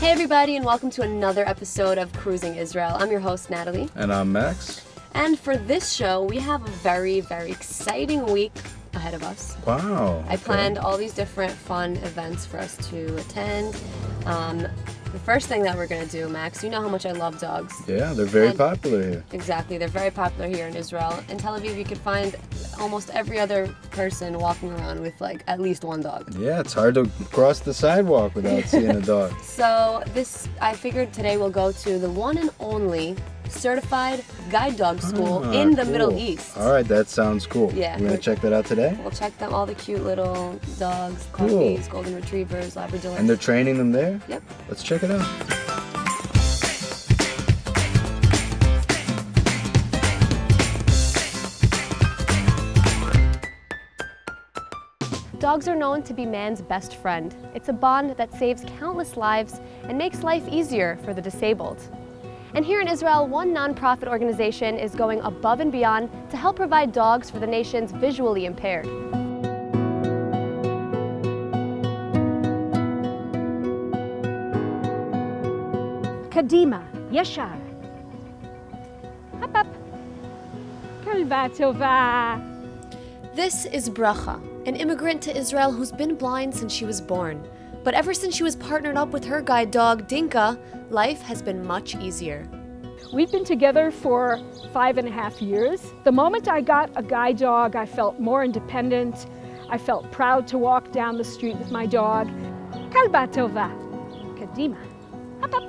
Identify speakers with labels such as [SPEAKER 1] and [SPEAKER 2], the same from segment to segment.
[SPEAKER 1] Hey everybody, and welcome to another episode of Cruising Israel. I'm your host, Natalie.
[SPEAKER 2] And I'm Max.
[SPEAKER 1] And for this show, we have a very, very exciting week ahead of us.
[SPEAKER 2] Wow.
[SPEAKER 1] I planned all these different fun events for us to attend. The first thing that we're going to do, Max, you know how much I love dogs.
[SPEAKER 2] Yeah, they're very popular here.
[SPEAKER 1] Exactly, they're very popular here in Israel. In Tel Aviv, you could find almost every other person walking around with like at least one dog.
[SPEAKER 2] Yeah, it's hard to cross the sidewalk without seeing a dog.
[SPEAKER 1] So I figured today we'll go to the one and only certified guide dog school in the Middle East.
[SPEAKER 2] All right, that sounds cool.
[SPEAKER 1] Yeah.
[SPEAKER 2] We're going to check that out today?
[SPEAKER 1] We'll check them, all the cute little dogs, puppies, golden retrievers, Labradors.
[SPEAKER 2] And they're training them there?
[SPEAKER 1] Yep.
[SPEAKER 2] Let's check it out.
[SPEAKER 1] Dogs are known to be man's best friend. It's a bond that saves countless lives and makes life easier for the disabled. And here in Israel, one nonprofit organization is going above and beyond to help provide dogs for the nation's visually impaired.
[SPEAKER 3] Kadima, Yashar. Hop up. Kalba tova.
[SPEAKER 1] This is Bracha, an immigrant to Israel who's been blind since she was born. But ever since she was partnered up with her guide dog, Dinka, life has been much easier.
[SPEAKER 3] We've been together for 5.5 years. The moment I got a guide dog, I felt more independent. I felt proud to walk down the street with my dog. Kalba tova. Kadima. Hop up.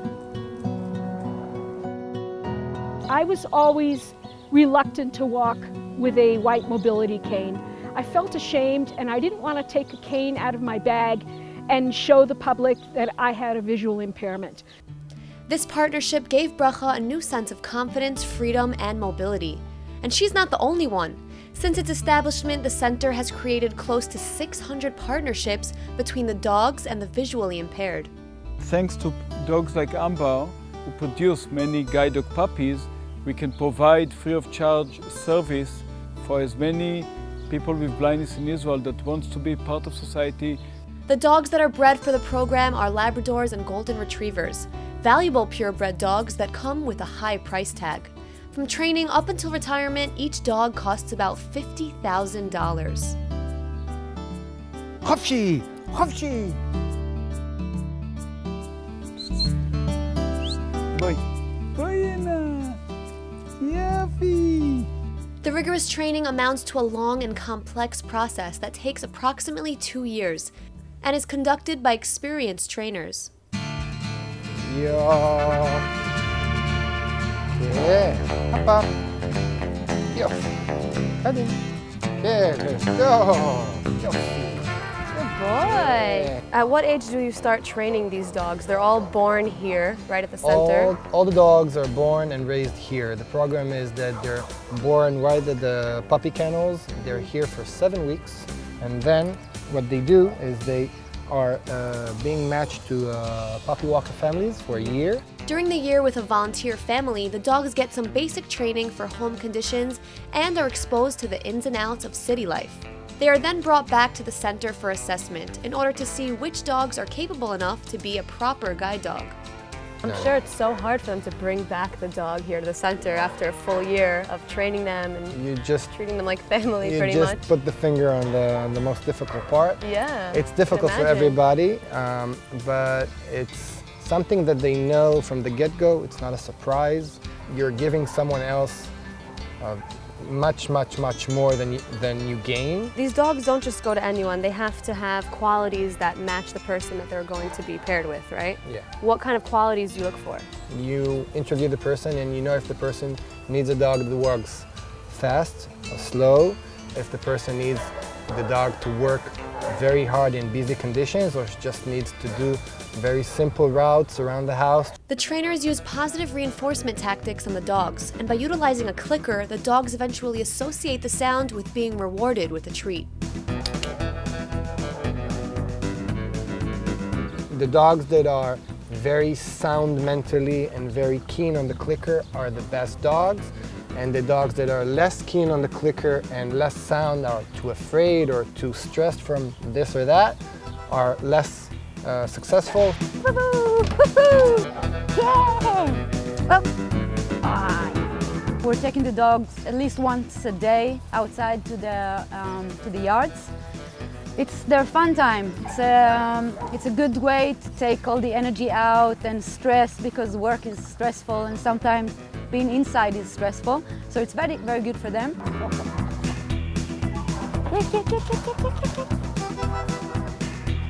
[SPEAKER 3] I was always reluctant to walk with a white mobility cane. I felt ashamed and I didn't want to take a cane out of my bag and show the public that I had a visual impairment.
[SPEAKER 1] This partnership gave Bracha a new sense of confidence, freedom, and mobility. And she's not the only one. Since its establishment, the center has created close to 600 partnerships between the dogs and the visually impaired.
[SPEAKER 4] Thanks to dogs like Amber, who produce many guide dog puppies, we can provide free of charge service for as many people with blindness in Israel that wants to be part of society.
[SPEAKER 1] The dogs that are bred for the program are Labradors and Golden Retrievers, valuable purebred dogs that come with a high price tag. From training up until retirement, each dog costs about $50,000.
[SPEAKER 2] Hofshi! Hofshi!
[SPEAKER 4] Boy, Yafi!
[SPEAKER 1] The rigorous training amounts to a long and complex process that takes approximately 2 years and is conducted by experienced trainers.
[SPEAKER 2] Yeah. Hop up. Yo. Come in. Yeah, let's go. Yo.
[SPEAKER 1] Good boy. At what age do you start training these dogs? They're all born here, right at the center?
[SPEAKER 5] All the dogs are born and raised here. The program is that they're born right at the puppy kennels. They're here for 7 weeks. And then what they do is they are being matched to puppy walker families for a year.
[SPEAKER 1] During the year with a volunteer family, the dogs get some basic training for home conditions and are exposed to the ins and outs of city life. They are then brought back to the center for assessment in order to see which dogs are capable enough to be a proper guide dog. I'm sure it's so hard for them to bring back the dog here to the center after a full year of training them and treating them like family pretty much.
[SPEAKER 5] You just put the finger on the most difficult part.
[SPEAKER 1] Yeah.
[SPEAKER 5] It's difficult for everybody, but it's something that they know from the get-go. It's not a surprise. You're giving someone else much more than you gain.
[SPEAKER 1] These dogs don't just go to anyone. They have to have qualities that match the person that they're going to be paired with, right?
[SPEAKER 5] Yeah.
[SPEAKER 1] What kind of qualities do you look for?
[SPEAKER 5] You interview the person and you know if the person needs a dog that works fast or slow, if the person needs the dog to work very hard in busy conditions or just needs to do very simple routes around the house.
[SPEAKER 1] The trainers use positive reinforcement tactics on the dogs, and by utilizing a clicker, the dogs eventually associate the sound with being rewarded with a treat.
[SPEAKER 5] The dogs that are very sound mentally and very keen on the clicker are the best dogs. And the dogs that are less keen on the clicker and less sound, are too afraid or too stressed from this or that, are less successful.
[SPEAKER 3] Woo-hoo!
[SPEAKER 6] Up. We're taking the dogs at least once a day outside to the yards. It's their fun time. It's a good way to take all the energy out and stress, because work is stressful and sometimes being inside is stressful. So it's very, very good for them.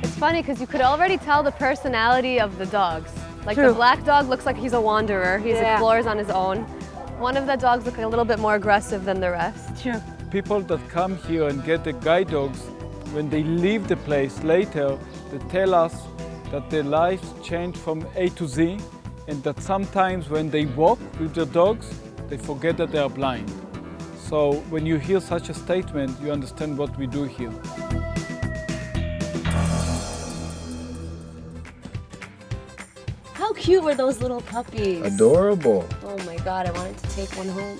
[SPEAKER 1] It's funny because you could already tell the personality of the dogs. Like
[SPEAKER 6] True.
[SPEAKER 1] the black dog looks like he's a wanderer. He explores on his own. One of the dogs looks like a little bit more aggressive than the rest.
[SPEAKER 6] True.
[SPEAKER 4] People that come here and get the guide dogs, when they leave the place later, they tell us that their lives change from A to Z, and that sometimes when they walk with their dogs, they forget that they are blind. So when you hear such a statement, you understand what we do here.
[SPEAKER 1] How cute were those little puppies?
[SPEAKER 2] Adorable.
[SPEAKER 1] Oh my God, I wanted to take one home.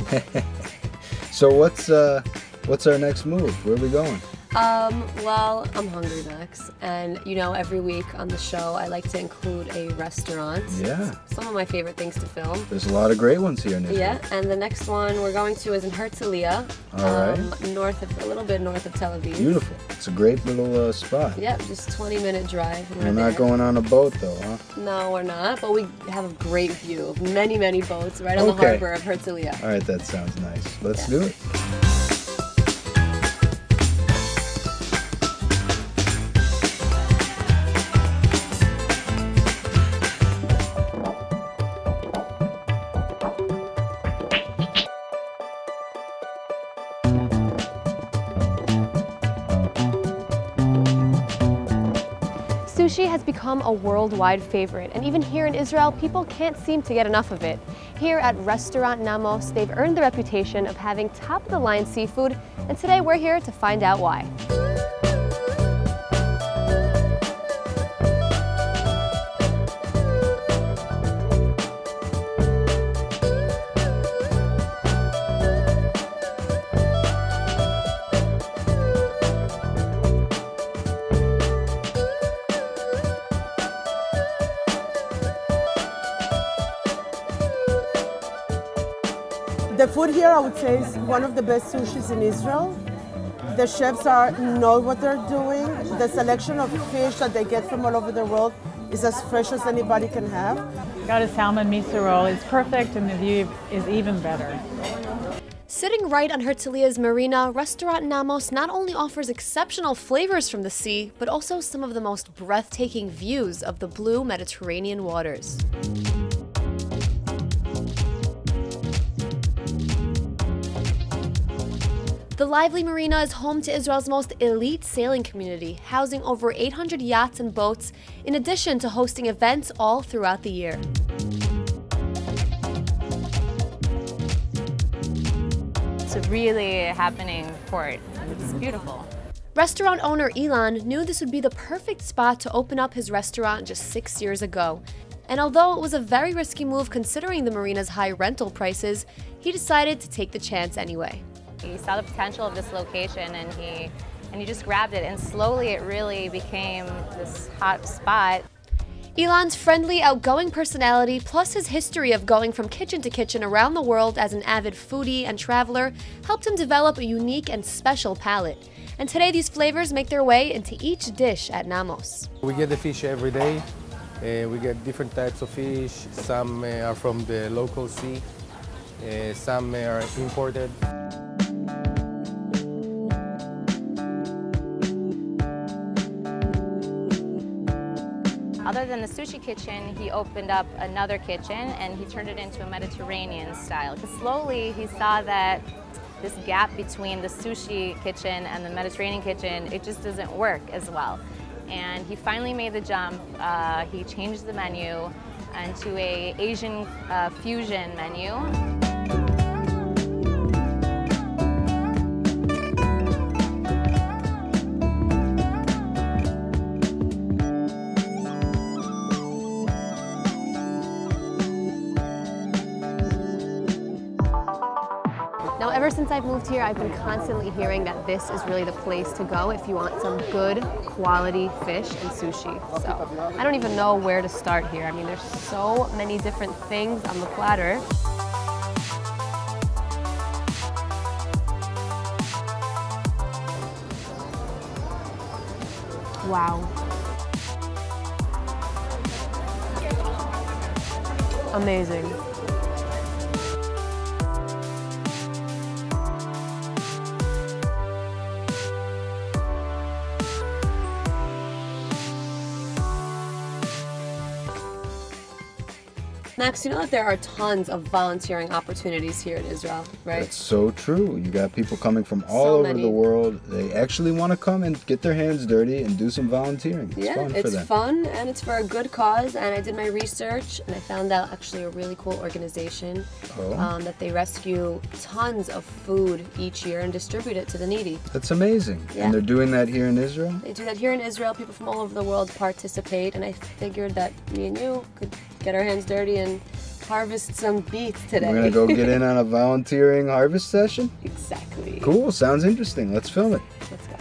[SPEAKER 2] So what's our next move? Where are we going?
[SPEAKER 1] Well, I'm hungry, Max. And you know, every week on the show, I like to include a restaurant.
[SPEAKER 2] Yeah.
[SPEAKER 1] Some of my favorite things to film.
[SPEAKER 2] There's a lot of great ones here in Israel.
[SPEAKER 1] Yeah, and the next one we're going to is in Herzliya,
[SPEAKER 2] All right.
[SPEAKER 1] a little bit north of Tel Aviv.
[SPEAKER 2] Beautiful. It's a great little spot.
[SPEAKER 1] Yep, just 20-minute drive. And
[SPEAKER 2] We're not going on a boat though, huh?
[SPEAKER 1] No, we're not, but we have a great view of many, many boats right on the harbor of Herzliya.
[SPEAKER 2] All right, that sounds nice. Let's do it.
[SPEAKER 1] Sushi has become a worldwide favorite, and even here in Israel, people can't seem to get enough of it. Here at Restaurant Namos, they've earned the reputation of having top-of-the-line seafood, and today we're here to find out why.
[SPEAKER 7] The food here, I would say, is one of the best sushis in Israel. The chefs know what they're doing. The selection of fish that they get from all over the world is as fresh as anybody can have.
[SPEAKER 8] Got a salmon miso roll. It's perfect, and the view is even better.
[SPEAKER 1] Sitting right on Herzliya's marina, Restaurant Namos not only offers exceptional flavors from the sea, but also some of the most breathtaking views of the blue Mediterranean waters. The lively marina is home to Israel's most elite sailing community, housing over 800 yachts and boats, in addition to hosting events all throughout the year.
[SPEAKER 9] It's a really happening port. It's beautiful.
[SPEAKER 1] Restaurant owner Ilan knew this would be the perfect spot to open up his restaurant just 6 years ago. And although it was a very risky move considering the marina's high rental prices, he decided to take the chance anyway.
[SPEAKER 9] He saw the potential of this location and he just grabbed it, and slowly it really became this hot spot.
[SPEAKER 1] Ilan's friendly, outgoing personality, plus his history of going from kitchen to kitchen around the world as an avid foodie and traveler, helped him develop a unique and special palate. And today these flavors make their way into each dish at Namos.
[SPEAKER 5] We get the fish every day. We get different types of fish. Some are from the local sea. Some are imported.
[SPEAKER 9] Other than the sushi kitchen, he opened up another kitchen and he turned it into a Mediterranean style. Slowly he saw that this gap between the sushi kitchen and the Mediterranean kitchen, it just doesn't work as well. And he finally made the jump. He changed the menu into an Asian fusion menu.
[SPEAKER 1] Now, ever since since I've moved here, I've been constantly hearing that this is really the place to go if you want some good quality fish and sushi. So I don't even know where to start here. I mean, there's so many different things on the platter. Wow. Amazing. Max, you know that there are tons of volunteering opportunities here in Israel, right?
[SPEAKER 2] That's so true. You got people coming from all over the world. They actually want to come and get their hands dirty and do some volunteering. It's fun for them.
[SPEAKER 1] It's fun and it's for a good cause. And I did my research and I found out actually a really cool organization that they rescue tons of food each year and distribute it to the needy.
[SPEAKER 2] That's amazing. Yeah. And they're doing that here in Israel?
[SPEAKER 1] They do that here in Israel. People from all over the world participate, and I figured that me and you could get our hands dirty and harvest some beets today.
[SPEAKER 2] We're gonna go get in on a volunteering harvest session?
[SPEAKER 1] Exactly.
[SPEAKER 2] Cool, sounds interesting. Let's film it.
[SPEAKER 1] Let's go.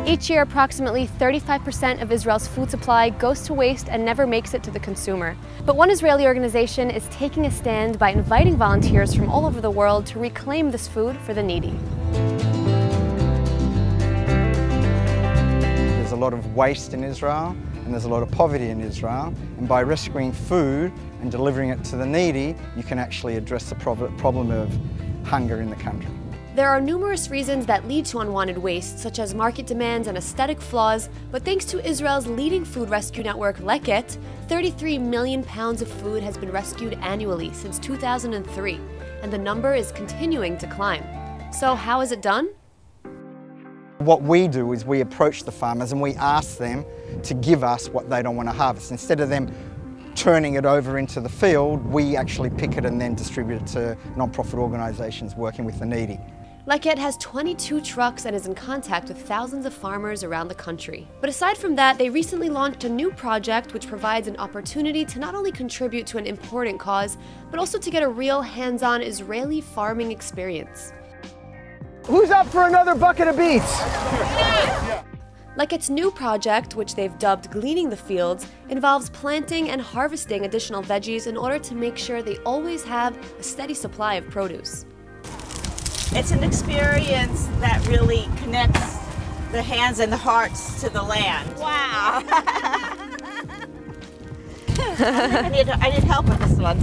[SPEAKER 1] Each year, approximately 35% of Israel's food supply goes to waste and never makes it to the consumer. But one Israeli organization is taking a stand by inviting volunteers from all over the world to reclaim this food for the needy.
[SPEAKER 10] There's a lot of waste in Israel and there's a lot of poverty in Israel, and by rescuing food and delivering it to the needy, you can actually address the problem of hunger in the country.
[SPEAKER 1] There are numerous reasons that lead to unwanted waste, such as market demands and aesthetic flaws, but thanks to Israel's leading food rescue network, Leket, 33 million pounds of food has been rescued annually since 2003, and the number is continuing to climb. So how is it done?
[SPEAKER 10] What we do is we approach the farmers and we ask them to give us what they don't want to harvest. Instead of them turning it over into the field, we actually pick it and then distribute it to non-profit organisations working with the needy.
[SPEAKER 1] Leket has 22 trucks and is in contact with thousands of farmers around the country. But aside from that, they recently launched a new project which provides an opportunity to not only contribute to an important cause, but also to get a real hands-on Israeli farming experience.
[SPEAKER 5] Who's up for another bucket of beets?
[SPEAKER 1] Leket's new project, which they've dubbed Gleaning the Fields, involves planting and harvesting additional veggies in order to make sure they always have a steady supply of produce.
[SPEAKER 11] It's an experience that really connects the hands and the hearts to the land. Wow! I need help with this one.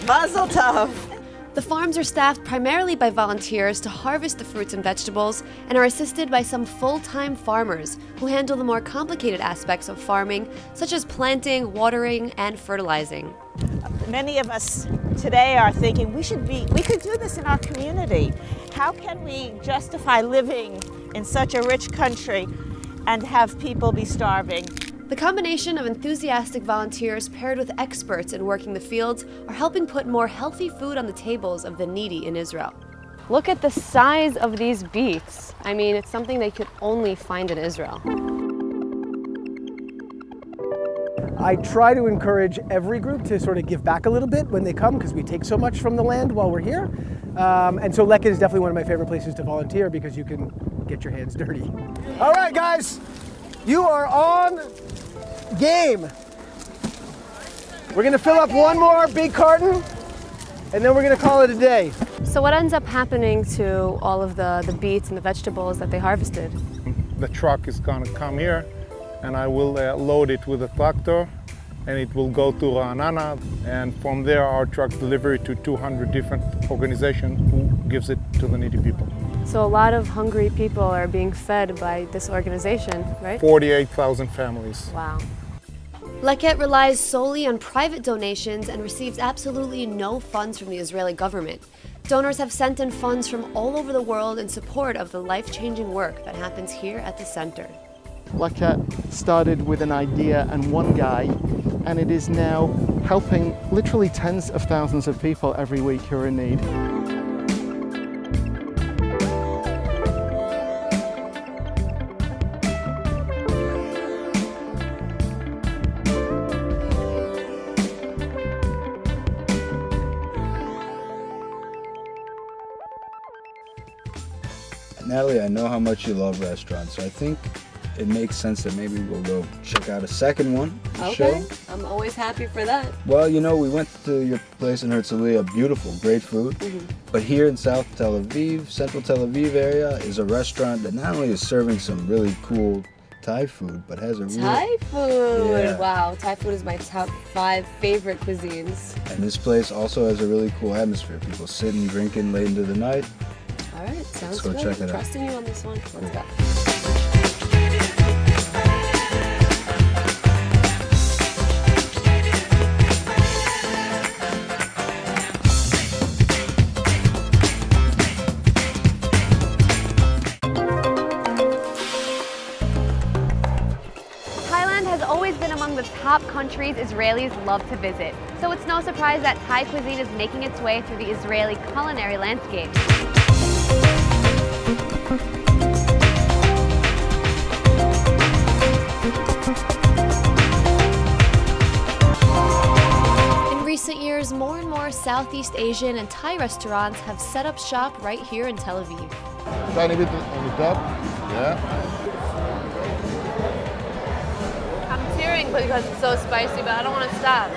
[SPEAKER 11] Mazel tov!
[SPEAKER 1] The farms are staffed primarily by volunteers to harvest the fruits and vegetables and are assisted by some full-time farmers who handle the more complicated aspects of farming, such as planting, watering, and fertilizing.
[SPEAKER 11] Many of us today are thinking we could do this in our community. How can we justify living in such a rich country and have people be starving?
[SPEAKER 1] The combination of enthusiastic volunteers paired with experts in working the fields are helping put more healthy food on the tables of the needy in Israel. Look at the size of these beets. I mean, it's something they could only find in Israel.
[SPEAKER 12] I try to encourage every group to sort of give back a little bit when they come, because we take so much from the land while we're here. And so Leket is definitely one of my favorite places to volunteer because you can get your hands dirty. All right, guys, you are on game. We're gonna fill up one more big carton and then we're gonna call it a day.
[SPEAKER 1] So what ends up happening to all of the beets and the vegetables that they harvested?
[SPEAKER 13] The truck is gonna come here and I will load it with a tractor and it will go to Ra'anana, and from there our trucks deliver it to 200 different organizations who gives it to the needy people.
[SPEAKER 1] So a lot of hungry people are being fed by this organization, right?
[SPEAKER 13] 48,000 families.
[SPEAKER 1] Wow. Leket relies solely on private donations and receives absolutely no funds from the Israeli government. Donors have sent in funds from all over the world in support of the life-changing work that happens here at the center.
[SPEAKER 14] Leka started with an idea and one guy, and it is now helping literally tens of thousands of people every week who are in need.
[SPEAKER 2] Natalie, I know how much you love restaurants, so I think it makes sense that maybe we'll go check out a second one.
[SPEAKER 1] Okay, I'm always happy for that.
[SPEAKER 2] Well, you know, we went to your place in Herzliya, beautiful, great food. But here in South Tel Aviv, Central Tel Aviv area, is a restaurant that not only is serving some really cool Thai food, but has a
[SPEAKER 1] Thai food!
[SPEAKER 2] Yeah.
[SPEAKER 1] Wow, Thai food is my top 5 favorite cuisines.
[SPEAKER 2] And this place also has a really cool atmosphere. People sitting, drinking late into the night.
[SPEAKER 1] All right, sounds
[SPEAKER 2] good. Let's go check it out.
[SPEAKER 1] I'm trusting you on this one. Let's go. Thailand has always been among the top countries Israelis love to visit, so it's no surprise that Thai cuisine is making its way through the Israeli culinary landscape. In recent years, more and more Southeast Asian and Thai restaurants have set up shop right here in Tel Aviv.
[SPEAKER 15] Tiny bit on the top, yeah.
[SPEAKER 1] Because it's so spicy, but I don't want to stop.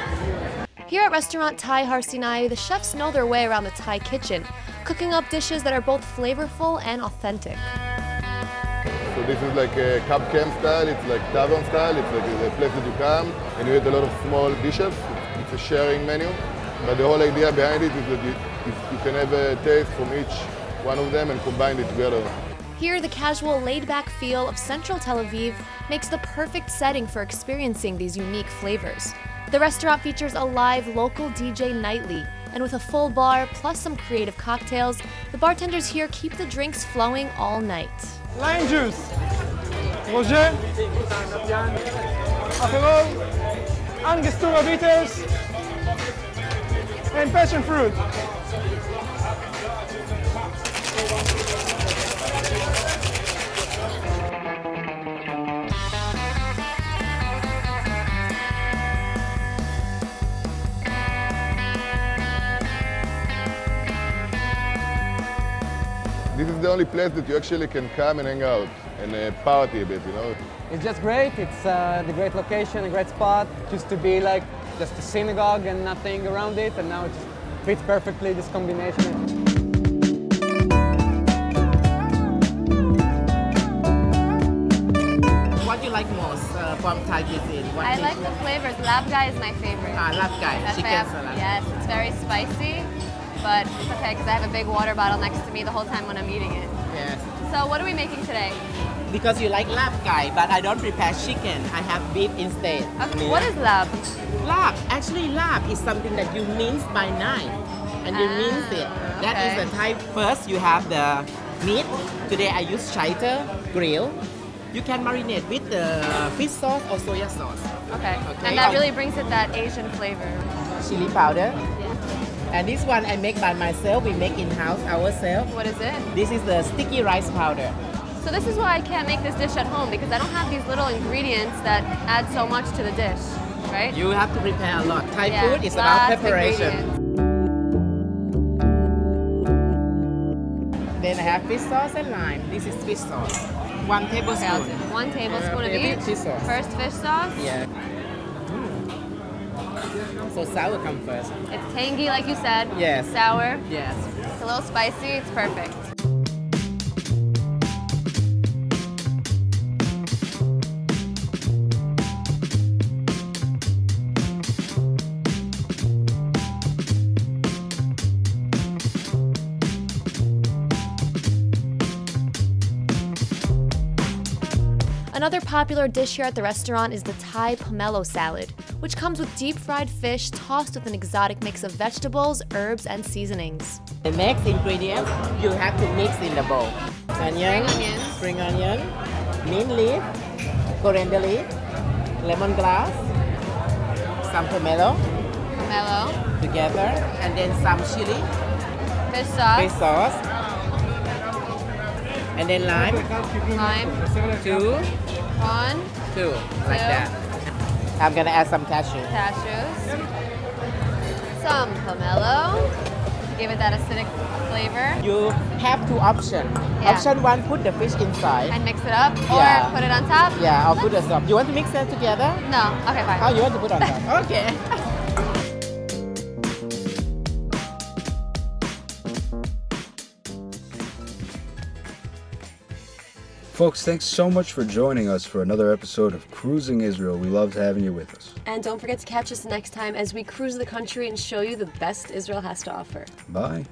[SPEAKER 1] Here at restaurant Thai Har Scene, the chefs know their way around the Thai kitchen, cooking up dishes that are both flavorful and authentic.
[SPEAKER 15] So this is like a cup camp style, it's like tavern style, it's like a place that you come and you eat a lot of small dishes. It's a sharing menu, but the whole idea behind it is that you can have a taste from each one of them and combine it together.
[SPEAKER 1] Here, the casual, laid-back feel of central Tel Aviv makes the perfect setting for experiencing these unique flavors. The restaurant features a live local DJ nightly, and with a full bar plus some creative cocktails, the bartenders here keep the drinks flowing all night.
[SPEAKER 16] Lime juice, Roger, Aperol, Angostura bitters, and passion fruit.
[SPEAKER 15] This is the only place that you actually can come and hang out and party a bit, you know.
[SPEAKER 17] It's just great. It's the great location, a great spot. It used to be like just a synagogue and nothing around it, and now it just fits perfectly, this combination.
[SPEAKER 11] What do you like most from Thai cuisine?
[SPEAKER 1] I like the flavors. Lap Gai is my favorite.
[SPEAKER 11] Lap Gai, chicken salad.
[SPEAKER 1] Yes, it's very spicy, but it's okay because I have a big water bottle next to me the whole time when I'm eating it.
[SPEAKER 11] Yes.
[SPEAKER 1] So what are we making today?
[SPEAKER 11] Because you like lap Gai, but I don't prepare chicken. I have beef instead.
[SPEAKER 1] Okay. What is lap?
[SPEAKER 11] Lap, actually lap is something that you mince by knife. And you mince it. That is the type. First you have the meat. Today I use chiter grill. You can marinate with the fish sauce or soya sauce.
[SPEAKER 1] Okay. And that really brings it that Asian flavor.
[SPEAKER 11] Chili powder. And this one I make by myself. We make in-house ourselves.
[SPEAKER 1] What is it?
[SPEAKER 11] This is the sticky rice powder.
[SPEAKER 1] So this is why I can't make this dish at home, because I don't have these little ingredients that add so much to the dish, right?
[SPEAKER 11] You have to prepare a lot. Thai food is about preparation. Then I have fish sauce and lime. This is fish sauce. 1 tablespoon.
[SPEAKER 1] Okay, 1 tablespoon of each.
[SPEAKER 11] Fish sauce.
[SPEAKER 1] First fish sauce.
[SPEAKER 11] Yeah. So sour comes first.
[SPEAKER 1] It's tangy, like you said.
[SPEAKER 11] Yes.
[SPEAKER 1] Sour.
[SPEAKER 11] Yes.
[SPEAKER 1] It's a little spicy. It's perfect. Another popular dish here at the restaurant is the Thai pomelo salad, which comes with deep-fried fish tossed with an exotic mix of vegetables, herbs, and seasonings.
[SPEAKER 18] The next ingredient you have to mix in the bowl. Onion, spring onion, mint leaf, coriander leaf, lemongrass, some pomelo together, and then some chili,
[SPEAKER 1] fish
[SPEAKER 18] sauce, and then lime. 2,
[SPEAKER 1] 1,
[SPEAKER 18] 2, like that. I'm gonna add some cashews.
[SPEAKER 1] Some pomelo, give it that acidic flavor.
[SPEAKER 18] You have two options. Option 1, put the fish inside.
[SPEAKER 1] And mix it up, or put it on top?
[SPEAKER 18] Yeah, or put it on top. You want to mix that together?
[SPEAKER 1] No, okay, fine.
[SPEAKER 18] Oh, you want to put on top? Okay.
[SPEAKER 2] Folks, thanks so much for joining us for another episode of Cruising Israel. We loved having you with us.
[SPEAKER 1] And don't forget to catch us next time as we cruise the country and show you the best Israel has to offer.
[SPEAKER 2] Bye.